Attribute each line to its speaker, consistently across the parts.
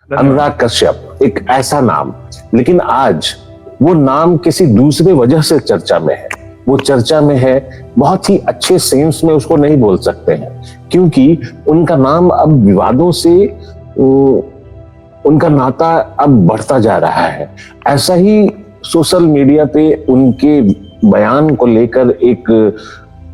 Speaker 1: अनुराग कश्यप एक ऐसा नाम, लेकिन आज वो नाम किसी दूसरे वजह से चर्चा में है। वो चर्चा में है, बहुत ही अच्छे सेंस में उसको नहीं बोल सकते हैं, क्योंकि उनका नाम अब विवादों से उनका नाता अब बढ़ता जा रहा है। ऐसा ही सोशल मीडिया पे उनके बयान को लेकर एक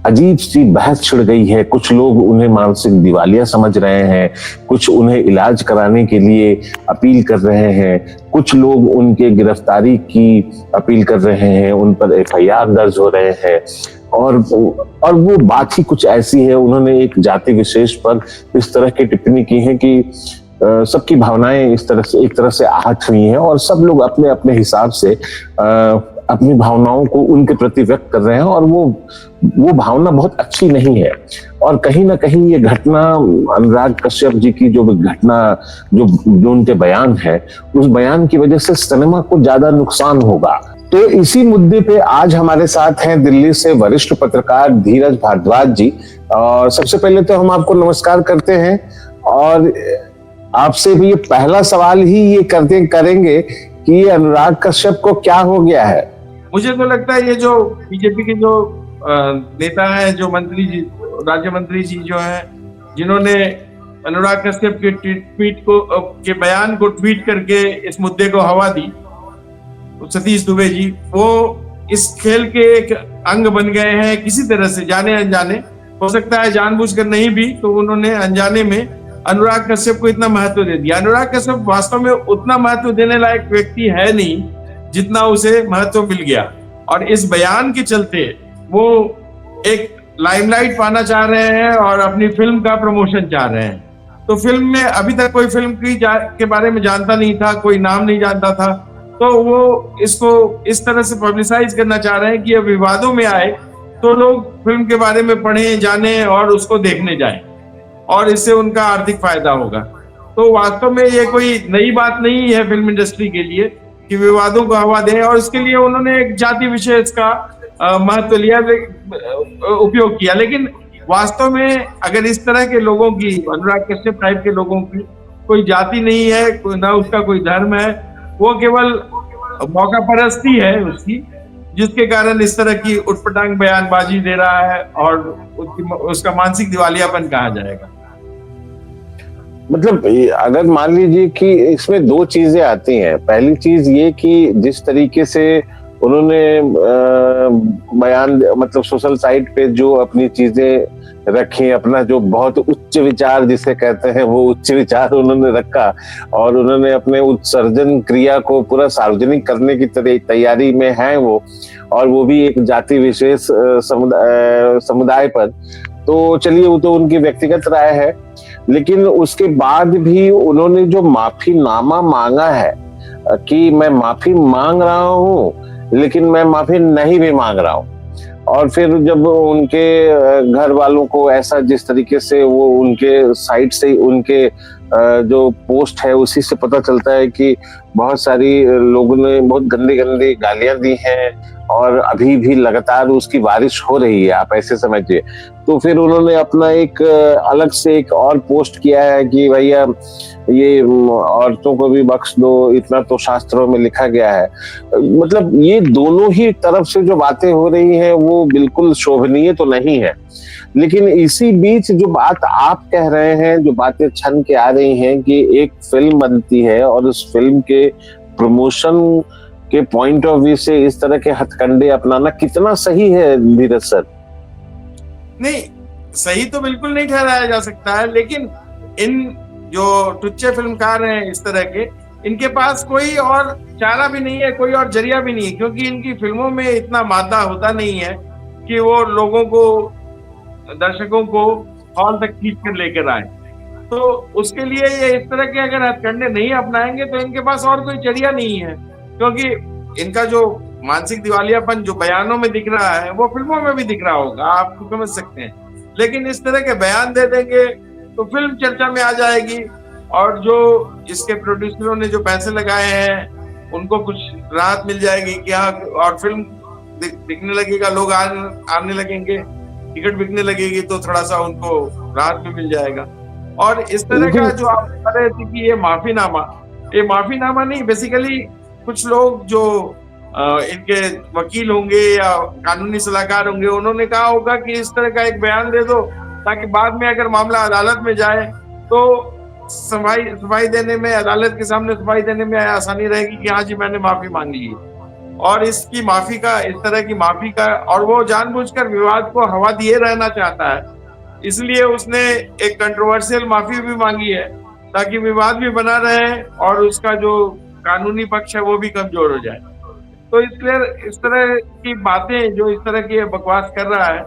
Speaker 1: अजीब सी बहस छिड़ गई है। कुछ लोग उन्हें मानसिक दिवालिया समझ रहे हैं, कुछ उन्हें इलाज कराने के लिए अपील कर रहे हैं, कुछ लोग उनके गिरफ्तारी की अपील कर रहे हैं, उन पर एफआईआर दर्ज हो रहे हैं। और वो बात ही कुछ ऐसी है, उन्होंने एक जाति विशेष पर इस तरह की टिप्पणी की है कि सबकी भावनाएं इस तरह से एक तरह से आहत हुई हैं और सब लोग अपने अपने हिसाब से अपनी भावनाओं को उनके प्रति व्यक्त कर रहे हैं, और वो भावना बहुत अच्छी नहीं है। और कहीं ना कहीं ये घटना, अनुराग कश्यप जी की जो घटना, जो उनके बयान है, उस बयान की वजह से सिनेमा को ज्यादा नुकसान होगा। तो इसी मुद्दे पे आज हमारे साथ हैं दिल्ली से वरिष्ठ पत्रकार धीरज भारद्वाज जी। और सबसे पहले तो हम आपको नमस्कार करते हैं, और आपसे भी ये पहला सवाल ही ये करेंगे कि अनुराग कश्यप को क्या हो गया है।
Speaker 2: मुझे तो लगता है ये जो बीजेपी के जो नेता हैं, जो मंत्री जी, राज्य मंत्री जी जो हैं, जिन्होंने अनुराग कश्यप के ट्वीट को के बयान को ट्वीट करके इस मुद्दे को हवा दी, सतीश दुबे जी, वो इस खेल के एक अंग बन गए हैं किसी तरह से, जाने अनजाने, हो सकता है जानबूझकर नहीं भी, तो उन्होंने अनजाने में अनुराग कश्यप को इतना महत्व दे दिया। अनुराग कश्यप वास्तव में उतना महत्व देने लायक व्यक्ति है नहीं जितना उसे महत्व मिल गया, और इस बयान के चलते वो एक लाइमलाइट पाना चाह रहे हैं और अपनी फिल्म का प्रमोशन चाह रहे हैं। तो फिल्म में अभी तक कोई फिल्म के बारे में जानता नहीं था, कोई नाम नहीं जानता था, तो वो इसको इस तरह से पब्लिसाइज करना चाह रहे हैं कि अब विवादों में आए तो लोग फिल्म के बारे में पढ़ें, जानें और उसको देखने जाएं, और इससे उनका आर्थिक फायदा होगा। तो वास्तव में ये कोई नई बात नहीं है फिल्म इंडस्ट्री के लिए कि विवादों को हवा दें, और इसके लिए उन्होंने एक जाति विशेष का महत्व लिया, उपयोग किया। लेकिन वास्तव में अगर इस तरह के लोगों की, अनुराग कश्यप टाइप के लोगों की कोई जाति नहीं है, ना उसका कोई धर्म है, वो केवल मौका परस्ती है उसकी, जिसके कारण इस तरह की उटपटांग बयानबाजी दे रहा है, और उसका मानसिक दिवालियापन कहा जाएगा।
Speaker 1: मतलब अगर मान लीजिए कि इसमें दो चीजें आती हैं। पहली चीज ये कि जिस तरीके से उन्होंने बयान, मतलब सोशल साइट पे जो अपनी चीजें रखी, अपना जो बहुत उच्च विचार जिसे कहते हैं, वो उच्च विचार उन्होंने रखा, और उन्होंने अपने उत्सर्जन क्रिया को पूरा सार्वजनिक करने की तैयारी में है वो, और वो भी एक जाति विशेष समुदाय पर। तो चलिए, वो तो उनकी व्यक्तिगत राय है, लेकिन उसके बाद भी उन्होंने जो माफीनामा मांगा है कि मैं माफी मांग रहा हूं, लेकिन मैं माफी नहीं भी मांग रहा हूं, और फिर जब उनके घर वालों को ऐसा, जिस तरीके से वो उनके साइट से उनके जो पोस्ट है उसी से पता चलता है कि बहुत सारी लोगों ने बहुत गंदी गंदी गालियां दी हैं, और अभी भी लगातार उसकी बारिश हो रही है, आप ऐसे समझिए। तो फिर उन्होंने अपना एक अलग से एक और पोस्ट किया है कि भैया ये औरतों को भी बख्श दो, इतना तो शास्त्रों में लिखा गया है। मतलब ये दोनों ही तरफ से जो बातें हो रही हैं वो बिल्कुल शोभनीय तो नहीं है। लेकिन इसी बीच जो बात आप कह रहे हैं, जो बातें छन के आ रही हैं कि एक फिल्म बनती है और उस फिल्म के प्रमोशन के पॉइंट ऑफ व्यू से इस तरह के हथकंडे अपनाना कितना सही है धीरज सर?
Speaker 2: नहीं, सही तो बिल्कुल नहीं ठहराया जा सकता है, लेकिन इन जो टुच्चे फिल्मकार हैं इस तरह के, इनके पास कोई और चारा भी नहीं है, कोई और जरिया भी नहीं है, क्योंकि इनकी फिल्मों में इतना मादा होता नहीं है कि वो लोगों को, दर्शकों को हॉल तक खींच कर लेकर आए। तो उसके लिए ये इस तरह के अगर हथकंडे नहीं अपनाएंगे तो इनके पास और कोई जरिया नहीं है, क्योंकि इनका जो मानसिक दिवालियापन जो बयानों में दिख रहा है वो फिल्मों में भी दिख रहा होगा, आप समझ सकते हैं। लेकिन इस तरह के बयान दे देंगे तो फिल्म चर्चा में आ जाएगी, और जो इसके प्रोड्यूसरों ने जो पैसे लगाए हैं उनको कुछ राहत मिल जाएगी कि हाँ, और फिल्म दिखने लगेगा, लोग आने लगेंगे, टिकट बिकने लगेगी, तो थोड़ा सा उनको राहत भी मिल जाएगा। और इस तरह का जो आप कह रहे थे कि ये माफीनामा नहीं, बेसिकली कुछ लोग जो इनके वकील होंगे या कानूनी सलाहकार होंगे, उन्होंने कहा होगा कि इस तरह का एक बयान दे दो ताकि बाद में अगर मामला अदालत में जाए तो सफाई देने में, अदालत के सामने सफाई देने में आसानी रहेगी कि हाँ जी मैंने माफी मांग ली है। और इस तरह की माफी का, और वो जानबूझकर विवाद को हवा दिए रहना चाहता है, इसलिए उसने एक कंट्रोवर्शियल माफी भी मांगी है ताकि विवाद भी बना रहे और उसका जो कानूनी पक्ष है वो भी कमजोर हो जाए। तो इसलिए इस तरह की बातें, जो इस तरह की बकवास कर रहा है,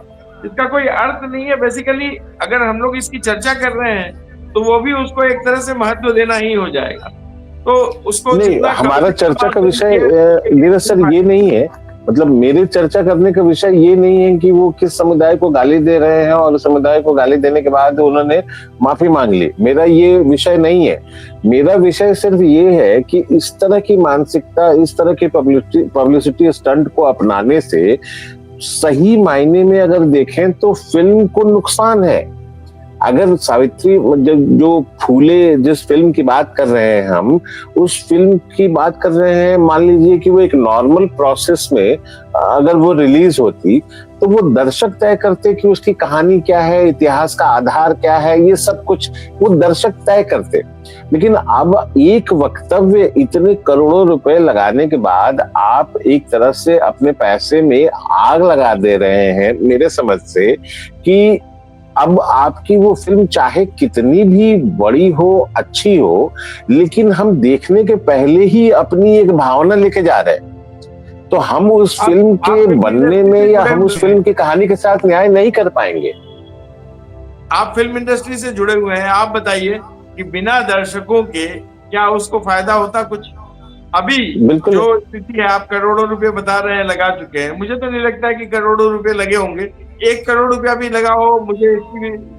Speaker 2: इसका कोई अर्थ नहीं है। बेसिकली अगर हम लोग इसकी चर्चा कर रहे हैं तो वो भी उसको एक तरह से महत्व देना ही हो जाएगा। तो उसको
Speaker 1: नहीं, हमारा चर्चा का विषय नीरज सर ये नहीं है, मतलब मेरे चर्चा करने का विषय ये नहीं है कि वो किस समुदाय को गाली दे रहे हैं और समुदाय को गाली देने के बाद उन्होंने माफी मांग ली, मेरा ये विषय नहीं है। मेरा विषय सिर्फ ये है कि इस तरह की मानसिकता, इस तरह की पब्लिसिटी स्टंट को अपनाने से सही मायने में अगर देखें तो फिल्म को नुकसान है। अगर सावित्री जो फूले, जिस फिल्म की बात कर रहे हैं हम, उस फिल्म की बात कर रहे हैं, मान लीजिए कि वो एक नॉर्मल प्रोसेस में अगर वो रिलीज होती तो वो दर्शक तय करते कि उसकी कहानी क्या है, इतिहास का आधार क्या है, ये सब कुछ वो दर्शक तय करते। लेकिन अब एक वक्तव्य इतने करोड़ों रुपए लगाने के बाद आप एक तरह से अपने पैसे में आग लगा दे रहे हैं, मेरे समझ से, कि अब आपकी वो फिल्म चाहे कितनी भी बड़ी हो, अच्छी हो, लेकिन हम देखने के पहले ही अपनी एक भावना लेके जा रहे हैं। तो हम उस फिल्म के बनने में या हम उस फिल्म की कहानी के साथ न्याय नहीं कर पाएंगे।
Speaker 2: आप फिल्म इंडस्ट्री से जुड़े हुए हैं, आप बताइए कि बिना दर्शकों के क्या उसको फायदा होता कुछ? अभी जो स्थिति है, आप करोड़ों रुपए बता रहे हैं लगा चुके हैं, मुझे तो नहीं लगता है कि करोड़ों रुपए लगे होंगे। 1 करोड़ रुपया भी लगा हो, मुझे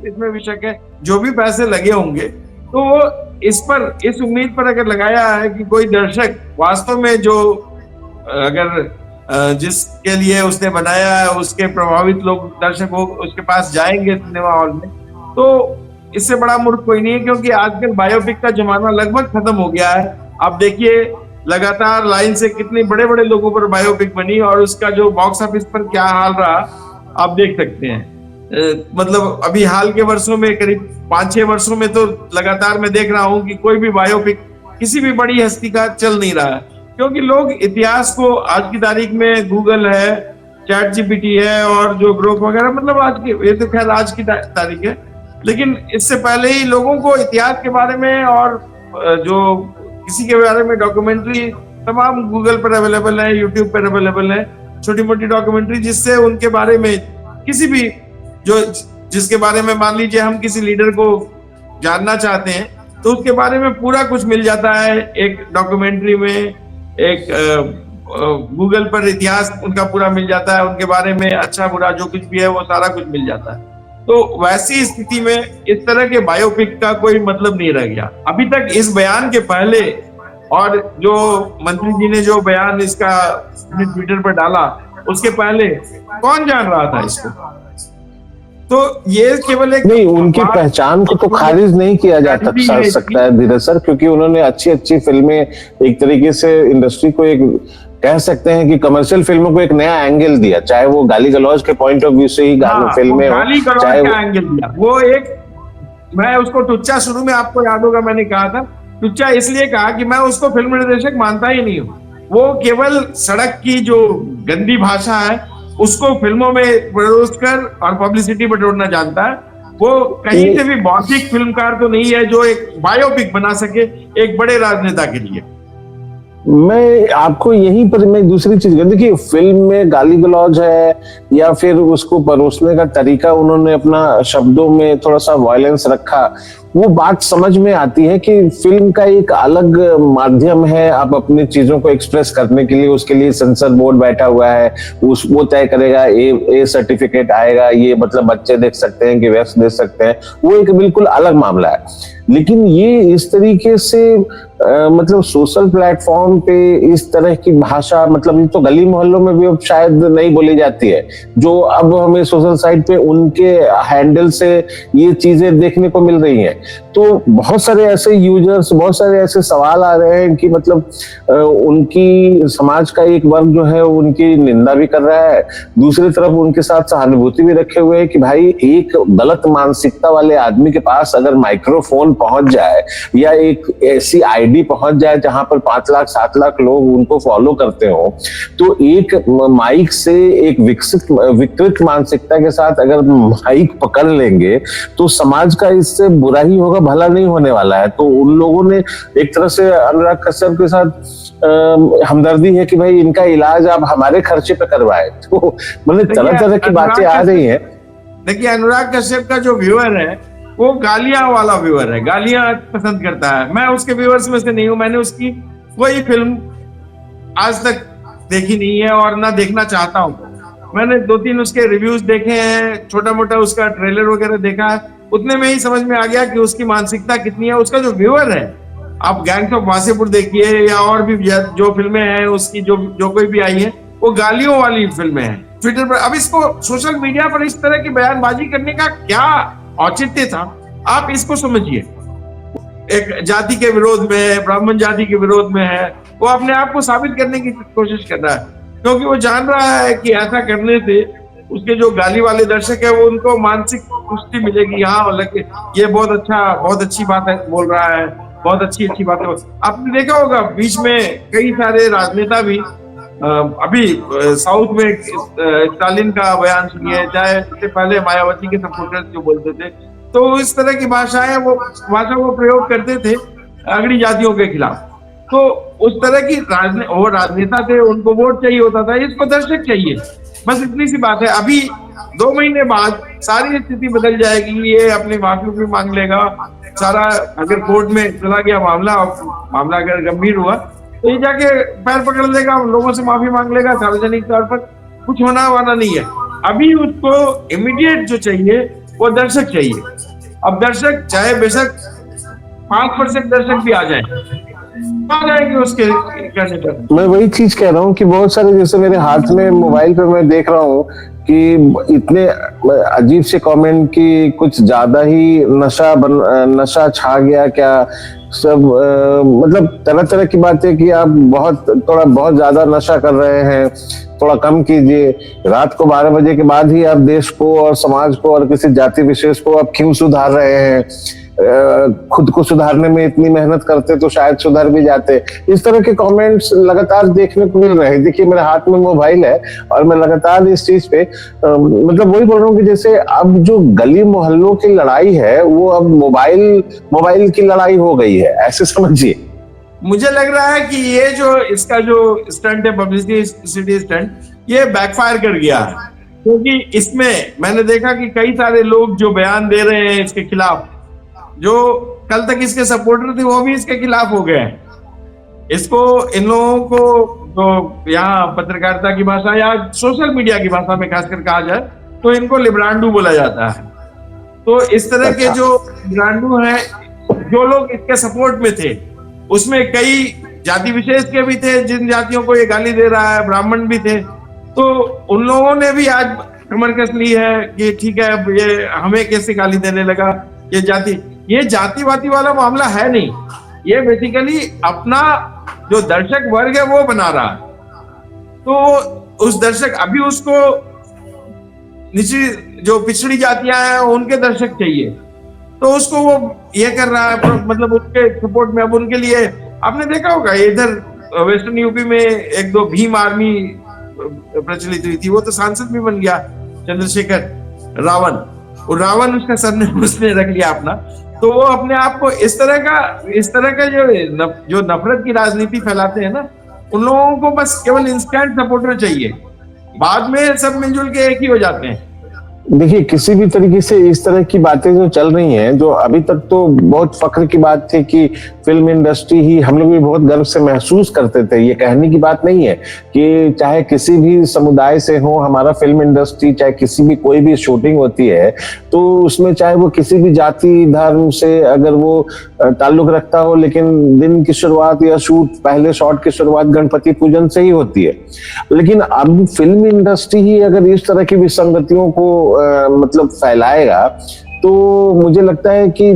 Speaker 2: इसमें भी शक है। जो भी पैसे लगे होंगे तो वो इस उम्मीद पर अगर लगाया है कि कोई दर्शक वास्तव में जो अगर जिसके लिए उसने बनाया है उसके प्रभावित लोग, दर्शक हो, उसके पास जाएंगे सिनेमा हॉल में, तो इससे बड़ा मूर्ख कोई नहीं है। क्योंकि आजकल बायोपिक का जमाना लगभग खत्म हो गया है। आप देखिए लगातार लाइन से कितने बड़े बड़े लोगों पर बायोपिक बनी और उसका जो बॉक्स ऑफिस पर क्या हाल रहा आप देख सकते हैं। मतलब अभी हाल के वर्षों में, करीब 5-6 वर्षों में तो लगातार मैं देख रहा हूं कि कोई भी बायोपिक किसी भी बड़ी हस्ती का चल नहीं रहा है। क्योंकि लोग इतिहास को, आज की तारीख में गूगल है, चैट जीपीटी है और जो ग्रोक वगैरह, मतलब आज की, ये तो खैर आज की तारीख है, लेकिन इससे पहले ही लोगों को इतिहास के बारे में और जो किसी के बारे में डॉक्यूमेंट्री तमाम गूगल पर अवेलेबल है, यूट्यूब पर अवेलेबल है, छोटी मोटी डॉक्यूमेंट्री, जिससे उनके बारे में किसी भी जिसके बारे में मान लीजिए हम किसी लीडर को जानना चाहते हैं तो उसके बारे में पूरा कुछ मिल जाता है एक डॉक्यूमेंट्री में। एक गूगल पर इतिहास उनका पूरा मिल जाता है, उनके बारे में अच्छा बुरा जो कुछ भी है वो सारा कुछ मिल जाता है। तो वैसी स्थिति में इस तरह के बायोपिक का कोई मतलब नहीं रह गया। अभी तक इस बयान के पहले, और जो मंत्री जी ने जो बयान इसका ट्विटर पर डाला उसके पहले, कौन जान रहा था इसको? तो ये केवल एक
Speaker 1: नहीं, उनकी पहचान को तो खारिज नहीं किया जा सकता है धीरज सर, क्योंकि उन्होंने अच्छी अच्छी फिल्में, एक तरीके से इंडस्ट्री को एक कह सकते हैं कि कमर्शियल फिल्मों को एक नया एंगल दिया, चाहे वो गाली गलौज के पॉइंट ऑफ व्यू से ही फिल्में हो,
Speaker 2: चाहे वो एंगल दिया। वो एक, मैं उसको टुच्चा, शुरू में आपको याद होगा मैंने कहा था टुच्चा, इसलिए कहा कि मैं उसको फिल्म निर्देशक मानता ही नहीं हूँ। वो केवल सड़क की जो गंदी भाषा है उसको फिल्मों में परोस कर और पब्लिसिटी बटोरना जानता है। वो कहीं से भी बौद्धिक फिल्मकार तो नहीं है जो एक बायोपिक बना सके एक बड़े राजनेता के लिए।
Speaker 1: मैं आपको यहीं पर मैं दूसरी चीज, देखिए फिल्म में गाली गलौज है या फिर उसको परोसने का तरीका, उन्होंने अपना शब्दों में थोड़ा सा वायलेंस रखा, वो बात समझ में आती है कि फिल्म का एक अलग माध्यम है, आप अपनी चीजों को एक्सप्रेस करने के लिए, उसके लिए सेंसर बोर्ड बैठा हुआ है, वो तय करेगा ए सर्टिफिकेट आएगा, ये मतलब बच्चे देख सकते हैं कि वयस्क देख सकते हैं, वो एक बिल्कुल अलग मामला है। लेकिन ये इस तरीके से मतलब सोशल प्लेटफॉर्म पे इस तरह की भाषा, मतलब ये तो गली मोहल्लों में भी अब शायद नहीं बोली जाती है, जो अब हमें सोशल साइट पे उनके हैंडल से ये चीजें देखने को मिल रही हैं। तो बहुत सारे ऐसे यूजर्स, बहुत सारे ऐसे सवाल आ रहे हैं कि मतलब उनकी समाज का एक वर्ग जो है उनकी निंदा भी कर रहा है, दूसरी तरफ उनके साथ सहानुभूति भी रखे हुए है कि भाई एक गलत मानसिकता वाले आदमी के पास अगर माइक्रोफोन पहुंच जाए या एक ऐसी आईडी पहुंच जाए जहां पर 5 लाख 7 लाख लोग उनको फॉलो करते हो, तो एक माइक से एक विकृत मानसिकता के साथ अगर माइक पकड़ लेंगे तो समाज का इससे बुरा ही होगा, भला नहीं होने वाला है। तो उन लोगों ने एक तरह से अनुराग कश्यप के साथ हमदर्दी है कि भाई इनका इलाज आप हमारे खर्चे पे करवाए। तो मतलब तरह तरह की बातें आ रही हैं।
Speaker 2: देखिए, अनुराग कश्यप का जो व्यूअर है वो गालियां वाला व्यूअर है, गालियां पसंद करता है। मैं उसके व्यूअर्स में से नहीं हूं, मैंने उसकी कोई फिल्म आज तक देखी नहीं है और ना देखना चाहता हूं। मैंने 2-3 उसके रिव्यूज देखे हैं, छोटा मोटा उसका ट्रेलर वगैरह देखा है, उतने में ही समझ में आ गया कि उसकी मानसिकता कितनी है। उसका जो व्यूअर है, आप गैंग्स ऑफ वासेपुर देखिए या और भी जो फिल्में हैं उसकी, जो कोई भी आई है, वो गालियों वाली फिल्में हैं। ट्विटर पर अब इसको सोशल मीडिया पर इस तरह की बयानबाजी करने का क्या औचित्य था, आप इसको समझिए। एक जाति के विरोध में, ब्राह्मण जाति के विरोध में है, वो अपने आप को साबित करने की कोशिश कर रहा है, क्योंकि वो जान रहा है कि ऐसा करने से उसके जो गाली वाले दर्शक है वो उनको मानसिक पुष्टि मिलेगी। हाँ, ये बहुत अच्छी बात है बोल रहा है, बहुत अच्छी बात है। आपने देखा होगा बीच में कई सारे राजनेता भी, अभी साउथ में स्टालिन का बयान सुनिए, चाहे इससे पहले मायावती के सपोर्टर्स जो बोलते थे, तो इस तरह की भाषा वो प्रयोग करते थे अगड़ी जातियों के खिलाफ। तो उस तरह की वो राजनेता थे, उनको वोट चाहिए होता था, इसको दर्शक चाहिए, बस इतनी सी बात है। अभी 2 महीने बाद सारी स्थिति बदल जाएगी, ये अपनी माफी भी मांग लेगा सारा। अगर कोर्ट में चला गया मामला अगर गंभीर हुआ तो ये जाके पैर पकड़ लेगा, लोगों से माफी मांग लेगा सार्वजनिक तौर पर, कुछ होना वाला नहीं है। अभी उसको इमीडिएट जो चाहिए वो दर्शक चाहिए। अब दर्शक चाहे बेशक 5% दर्शक भी आ जाएंगे उसके कहने पर।
Speaker 1: मैं वही चीज कह रहा हूँ कि बहुत सारे, जैसे मेरे हाथ में मोबाइल पे मैं देख रहा हूँ कि इतने अजीब से कमेंट कि कुछ ज्यादा ही नशा छा गया क्या, सब मतलब तरह तरह की बातें कि आप बहुत ज्यादा नशा कर रहे हैं, थोड़ा कम कीजिए। रात को 12 बजे के बाद ही आप देश को और समाज को और किसी जाति विशेष को आप क्यों सुधार रहे हैं? खुद को सुधारने में इतनी मेहनत करते तो शायद सुधर भी जाते। इस तरह के कमेंट्स लगातार देखने को मिल रहे हैं। देखिए, मेरे हाथ में मोबाइल है और मैं लगातार इस चीज पे मतलब वही बोल रहा हूँ कि जैसे अब जो गली मोहल्लों की लड़ाई है वो अब मोबाइल की लड़ाई हो गई है, ऐसे समझिए।
Speaker 2: मुझे लग रहा है कि ये जो इसका जो स्टंट है, पब्लिसिटी स्टंट, ये बैकफायर कर गया है, क्योंकि इसमें मैंने देखा कि कई सारे लोग जो बयान दे रहे हैं इसके खिलाफ, जो कल तक इसके सपोर्टर थे, वो भी इसके खिलाफ हो गए हैं। इसको, इन लोगों को जो यहाँ पत्रकारिता की भाषा या सोशल मीडिया की भाषा में खासकर कहा जाए तो इनको लिब्रांडू बोला जाता है। तो इस तरह के जो लिब्रांडू हैं, जो लोग इसके सपोर्ट में थे, उसमें कई जाति विशेष के भी थे, जिन जातियों को ये गाली दे रहा है, ब्राह्मण भी थे। तो उन लोगों ने भी आज कमर कस ली है कि ठीक है, अब ये हमें कैसे गाली देने लगा, ये जातिवादी वाला मामला है नहीं। ये बेसिकली अपना जो दर्शक वर्ग है वो बना रहा है। तो उस दर्शक, अभी उसको निचली जो पिछड़ी जातियां हैं उनके दर्शक चाहिए, तो उसको वो ये कर रहा है, मतलब उनके सपोर्ट में। अब उनके लिए आपने देखा होगा इधर वेस्टर्न यूपी में 1-2 भीम आर्मी प्रचलित हुई थी, वो तो सांसद भी बन गया, चंद्रशेखर रावण। और रावण उसका सरनेम उसने रख लिया अपना। तो वो अपने आप को इस तरह का जो नफरत की राजनीति फैलाते हैं ना, उन लोगों को बस केवल इंस्टेंट सपोर्टर चाहिए, बाद में सब मिलजुल के एक ही हो जाते हैं।
Speaker 1: देखिए, किसी भी तरीके से इस तरह की बातें जो चल रही हैं, जो अभी तक तो बहुत फख्र की बात थी कि फिल्म इंडस्ट्री ही, हम लोग भी बहुत गर्व से महसूस करते थे। ये कहने की बात नहीं है कि चाहे किसी भी समुदाय से हो हमारा फिल्म इंडस्ट्री, चाहे किसी भी कोई भी शूटिंग होती है तो उसमें चाहे वो किसी भी जाति धर्म से अगर वो ताल्लुक रखता हो, लेकिन दिन की शुरुआत या पहले शॉट की शुरुआत गणपति पूजन से ही होती है। लेकिन अब फिल्म इंडस्ट्री ही अगर इस तरह की विसंगतियों को मतलब फैलाएगा तो मुझे लगता है कि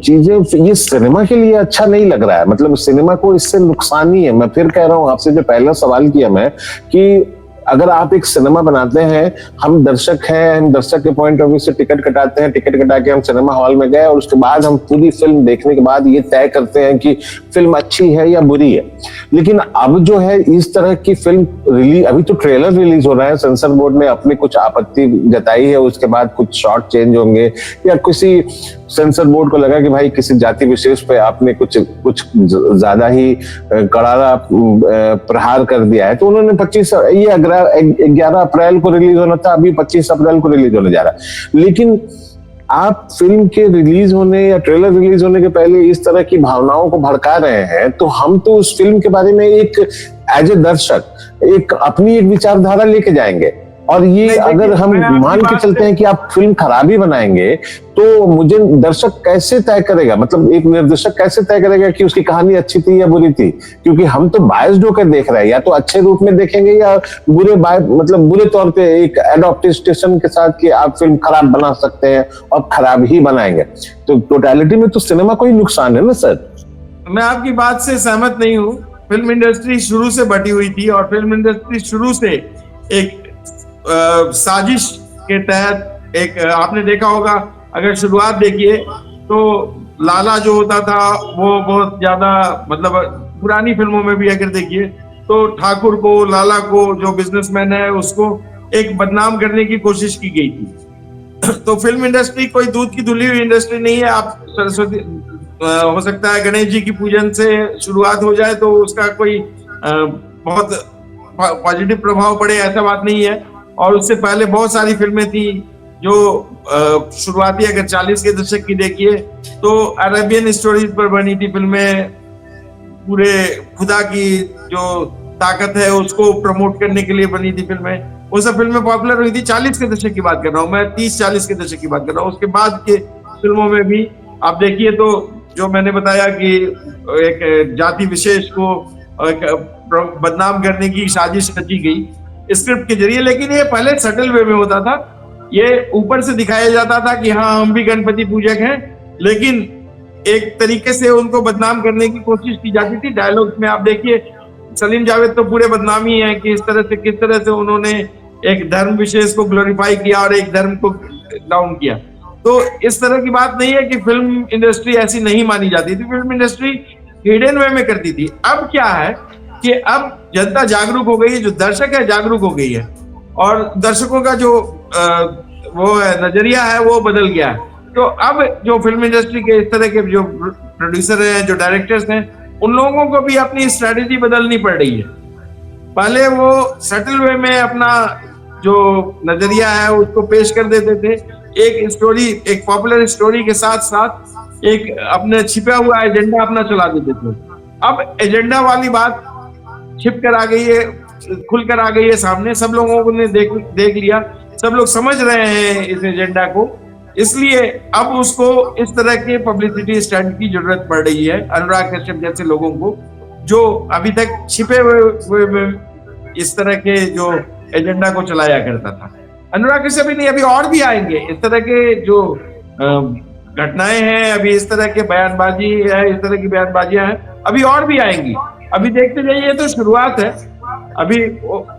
Speaker 1: चीजें, ये सिनेमा के लिए अच्छा नहीं लग रहा है। मतलब सिनेमा को इससे नुकसान ही है। मैं फिर कह रहा हूं आपसे, जो पहला सवाल किया मैं, कि अगर आप एक सिनेमा बनाते हैं, हम दर्शक हैं, हम दर्शक के पॉइंट ऑफ व्यू से टिकट कटाते हैं, टिकट कटा के हम सिनेमा हॉल में गए और उसके बाद हम पूरी फिल्म देखने के बाद ये तय करते हैं कि फिल्म अच्छी है या बुरी है। लेकिन अब जो है इस तरह की फिल्म रिलीज, अभी तो ट्रेलर रिलीज हो रहा है, सेंसर बोर्ड ने अपनी कुछ आपत्ति जताई है, उसके बाद कुछ शॉट चेंज होंगे या किसी सेंसर बोर्ड को लगा कि भाई किसी जाति विशेष पे आपने कुछ ज्यादा ही करारा प्रहार कर दिया है, तो उन्होंने 11 अप्रैल को रिलीज होना था, अभी 25 अप्रैल को रिलीज होने जा रहा है। लेकिन आप फिल्म के रिलीज होने या ट्रेलर रिलीज होने के पहले इस तरह की भावनाओं को भड़का रहे हैं, तो हम तो उस फिल्म के बारे में एक एज ए दर्शक एक अपनी एक विचारधारा लेके जाएंगे। और ये अगर हम मान के चलते हैं कि आप फिल्म खराब ही बनाएंगे, तो मुझे दर्शक कैसे तय करेगा, मतलब एक निर्देशक कैसे तय करेगा कि उसकी कहानी अच्छी थी या बुरी थी? क्योंकि हम तो बायस्ड होकर देख रहे हैं, या तो अच्छे रूप में देखेंगे या बुरे तौर पे एक एडॉप्टेशन के साथ कि आप फिल्म खराब बना सकते हैं और खराब ही बनाएंगे। तो टोटलिटी में तो सिनेमा को ही नुकसान है ना सर।
Speaker 2: मैं आपकी बात से सहमत नहीं हूँ। फिल्म इंडस्ट्री शुरू से बटी हुई थी और फिल्म इंडस्ट्री शुरू से एक साजिश के तहत, एक आपने देखा होगा, अगर शुरुआत देखिए तो लाला जो होता था वो बहुत ज्यादा, मतलब पुरानी फिल्मों में भी अगर देखिए तो ठाकुर को, लाला को, जो बिजनेसमैन है, उसको एक बदनाम करने की कोशिश की गई थी। तो फिल्म इंडस्ट्री कोई दूध की धुली हुई इंडस्ट्री नहीं है। आप सरस्वती, हो सकता है गणेश जी की पूजन से शुरुआत हो जाए तो उसका कोई बहुत पॉजिटिव प्रभाव पड़े, ऐसा बात नहीं है। और उससे पहले बहुत सारी फिल्में थी जो शुरुआती, अगर 40 के दशक की देखिए तो अरेबियन स्टोरीज पर बनी थी फिल्में, पूरे खुदा की जो ताकत है उसको प्रमोट करने के लिए बनी थी फिल्में। वो सब फिल्में पॉपुलर हुई थी। 40 के दशक की बात कर रहा हूँ मैं, 30-40 के दशक की बात कर रहा हूँ। उसके बाद के फिल्मों में भी आप देखिए तो जो मैंने बताया कि एक जाति विशेष को बदनाम करने की साजिश रची गई स्क्रिप्ट के जरिए, लेकिन ये पहले सटल वे में होता था। ये ऊपर से दिखाया जाता था कि हाँ हम भी गणपति पूजक हैं, लेकिन एक तरीके से उनको बदनाम करने की कोशिश की जाती थी। डायलॉग्स में आप देखिए, सलीम जावेद तो पूरे बदनामी है कि किस तरह से उन्होंने एक धर्म विशेष को ग्लोरीफाई किया और एक धर्म को डाउन किया। तो इस तरह की बात नहीं है कि फिल्म इंडस्ट्री ऐसी नहीं मानी जाती थी। फिल्म इंडस्ट्री हिडन वे में करती थी। अब क्या है कि अब जनता जागरूक हो गई है, जो दर्शक है जागरूक हो गई है, और दर्शकों का जो वो है नजरिया है वो बदल गया है। तो अब जो फिल्म इंडस्ट्री के इस तरह के जो प्रोड्यूसर हैं, जो डायरेक्टर्स हैं, उन लोगों को भी अपनी स्ट्रेटेजी बदलनी पड़ रही है। पहले वो सटल वे में अपना जो नजरिया है उसको पेश कर देते थे, एक स्टोरी, एक पॉपुलर स्टोरी के साथ साथ एक अपने छिपा हुआ एजेंडा अपना चला देते थे। अब एजेंडा वाली बात छिप कर आ गई है, खुलकर आ गई है सामने, सब लोगों ने देख लिया, सब लोग समझ रहे हैं इस एजेंडा को। इसलिए अब उसको इस तरह के पब्लिसिटी स्टंट की जरूरत पड़ रही है अनुराग कश्यप जैसे लोगों को, जो अभी तक छिपे हुए इस तरह के जो एजेंडा को चलाया करता था। अनुराग कश्यप ही नहीं, अभी और भी आएंगे इस तरह के जो घटनाएं हैं, अभी इस तरह के बयानबाजी है, इस तरह की बयानबाजियां हैं, अभी और भी आएंगी। अभी देखते जाइए, तो शुरुआत है। अभी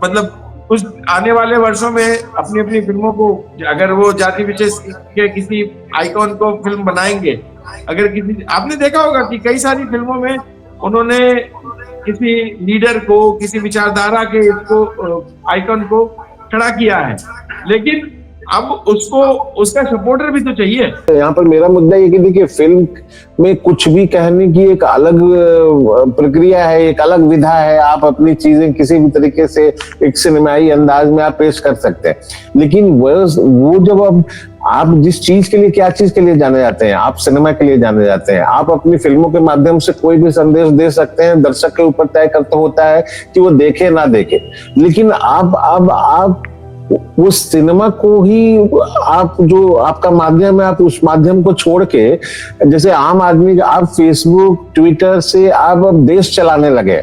Speaker 2: मतलब कुछ आने वाले वर्षों में अपनी अपनी फिल्मों को, अगर वो जाति विशेष के किसी आइकॉन को फिल्म बनाएंगे, अगर किसी, आपने देखा होगा कि कई सारी फिल्मों में उन्होंने किसी लीडर को, किसी विचारधारा के इसको आइकॉन को खड़ा किया है, लेकिन अब उसको उसका सपोर्टर भी तो चाहिए।
Speaker 1: यहाँ पर मेरा मुद्दा ये कि देखिए फिल्म में कुछ भी कहने की एक अलग प्रक्रिया है, एक अलग विधा है। आप अपनी चीजें किसी भी तरीके से एक सिनेमाई अंदाज में आप पेश कर सकते हैं, लेकिन वो जब आप जिस चीज के लिए, क्या चीज के लिए जाने जाते हैं, आप सिनेमा के लिए जाने जाते हैं। आप अपनी फिल्मों के माध्यम से कोई भी संदेश दे सकते हैं, दर्शक के ऊपर तय करता होता है कि वो देखे ना देखे। लेकिन आप उस सिनेमा को ही, आप जो आपका माध्यम है, आप उस माध्यम को छोड़ के, जैसे आम आदमी आप फेसबुक ट्विटर से आप अब देश चलाने लगे,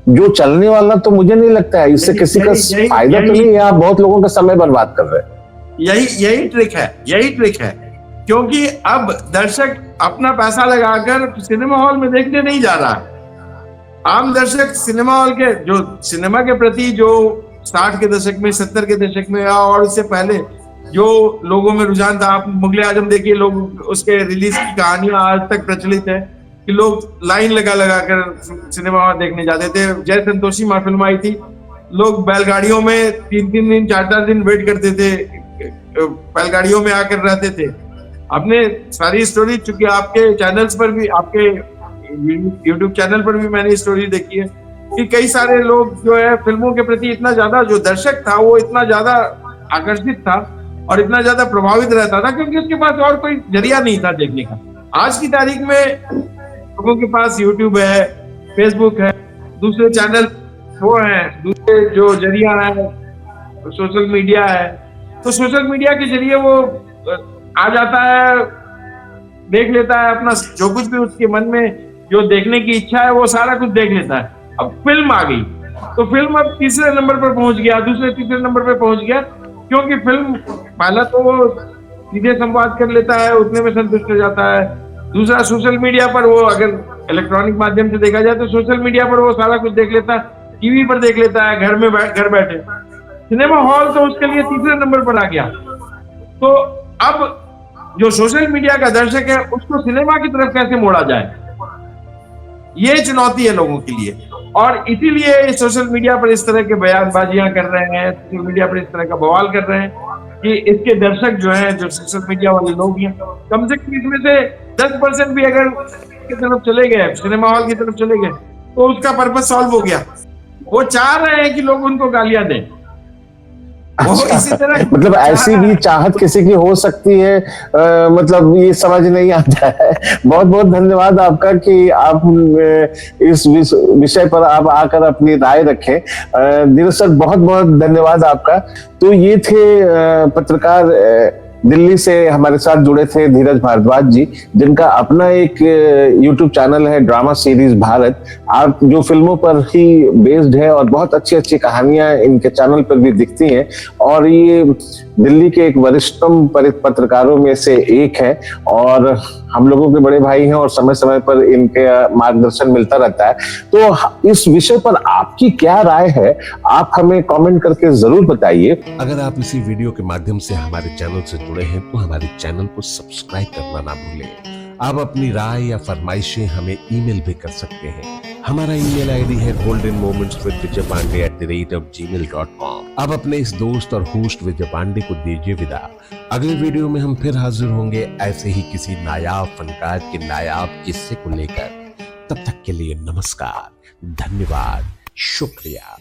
Speaker 1: जो चलने वाला तो मुझे नहीं लगता है इससे किसी का फायदा तो नहीं है। आप बहुत लोगों का समय बर्बाद कर रहे हैं।
Speaker 2: यही ट्रिक है, क्योंकि अब दर्शक अपना पैसा लगाकर सिनेमा हॉल में देखने नहीं जा रहा है। आम दर्शक सिनेमा हॉल के, जो सिनेमा के प्रति जो 60 के दशक में, 70 के दशक में और उससे पहले जो लोगों में रुझान था, आप मुगले आजम देखिए, लोग उसके रिलीज की कहानियां आज तक प्रचलित है कि लोग लाइन लगा कर सिनेमा हॉल देखने जाते थे। जय संतोषी माँ फिल्म आई थी, लोग बैलगाड़ियों में 3-3 दिन 4-4 दिन वेट करते थे, बैलगाड़ियों में आकर रहते थे। आपने सारी स्टोरी, चूंकि आपके चैनल्स पर भी, आपके यूट्यूब चैनल पर भी मैंने स्टोरी देखी है कि कई सारे लोग जो है फिल्मों के प्रति इतना ज्यादा, जो दर्शक था वो इतना ज्यादा आकर्षित था और इतना ज्यादा प्रभावित रहता था क्योंकि उसके पास और कोई जरिया नहीं था देखने का। आज की तारीख में लोगों के पास यूट्यूब है, फेसबुक है, दूसरे चैनल वो है, दूसरे जो जरिया है सोशल मीडिया है, तो सोशल मीडिया के जरिए वो आ जाता है, देख लेता है अपना जो कुछ भी उसके मन में जो देखने की इच्छा है वो सारा कुछ देख लेता है। अब फिल्म आ गई तो फिल्म अब तीसरे नंबर पर पहुंच गया, दूसरे तीसरे नंबर पर पहुंच गया, क्योंकि फिल्म पहला तो वो सीधे संवाद कर लेता है, उतने में संतुष्ट हो जाता है। दूसरा सोशल मीडिया पर वो, अगर इलेक्ट्रॉनिक माध्यम से देखा जाए तो सोशल मीडिया पर वो सारा कुछ देख लेता है, टीवी पर देख लेता है, घर बैठे। सिनेमा हॉल तो उसके लिए तीसरे नंबर पर आ गया। तो अब जो सोशल मीडिया का दर्शक है उसको सिनेमा की तरफ कैसे मोड़ा जाए, ये चुनौती है लोगों के लिए। और इसीलिए सोशल मीडिया पर इस तरह के बयानबाजियां कर रहे हैं, सोशल मीडिया पर इस तरह का बवाल कर रहे हैं कि इसके दर्शक जो हैं, जो सोशल मीडिया वाले लोग हैं, कम से कम इसमें से 10% भी अगर की तरफ चले गए, सिनेमा हॉल की तरफ चले गए, तो उसका पर्पस सॉल्व हो गया। वो चाह रहे हैं कि लोग उनको गालियां दें।
Speaker 1: अच्छा, इसी तरह मतलब ऐसी भी चाहत किसी की हो सकती है, मतलब ये समझ नहीं आता है। बहुत बहुत धन्यवाद आपका कि आप इस विषय पर आप आकर अपनी राय रखें। दिनेश सर, बहुत बहुत धन्यवाद आपका। तो ये थे पत्रकार दिल्ली से हमारे साथ जुड़े थे धीरज भारद्वाज जी, जिनका अपना एक यूट्यूब चैनल है ड्रामा सीरीज भारत, आप जो फिल्मों पर ही बेस्ड है और बहुत अच्छी अच्छी कहानियां इनके चैनल पर भी दिखती हैं। और ये दिल्ली के एक वरिष्ठतम पत्रकारों में से एक है और हम लोगों के बड़े भाई हैं और समय समय पर इनके मार्गदर्शन मिलता रहता है। तो इस विषय पर आपकी क्या राय है, आप हमें कमेंट करके जरूर बताइए।
Speaker 3: अगर आप इसी वीडियो के माध्यम से हमारे चैनल से जुड़े हैं तो हमारे चैनल को सब्सक्राइब करना ना भूलें। आप अपनी राय या फरमाइशें हमें ईमेल भी कर सकते हैं। हमारा ईमेल आईडी है goldenmomentswithvijaypandey@gmail.com। अब अपने इस दोस्त और होस्ट विजय पांडे को दीजिए विदा। अगले वीडियो में हम फिर हाजिर होंगे ऐसे ही किसी नायाब फनकार के नायाब किस्से को लेकर। तब तक के लिए नमस्कार, धन्यवाद, शुक्रिया।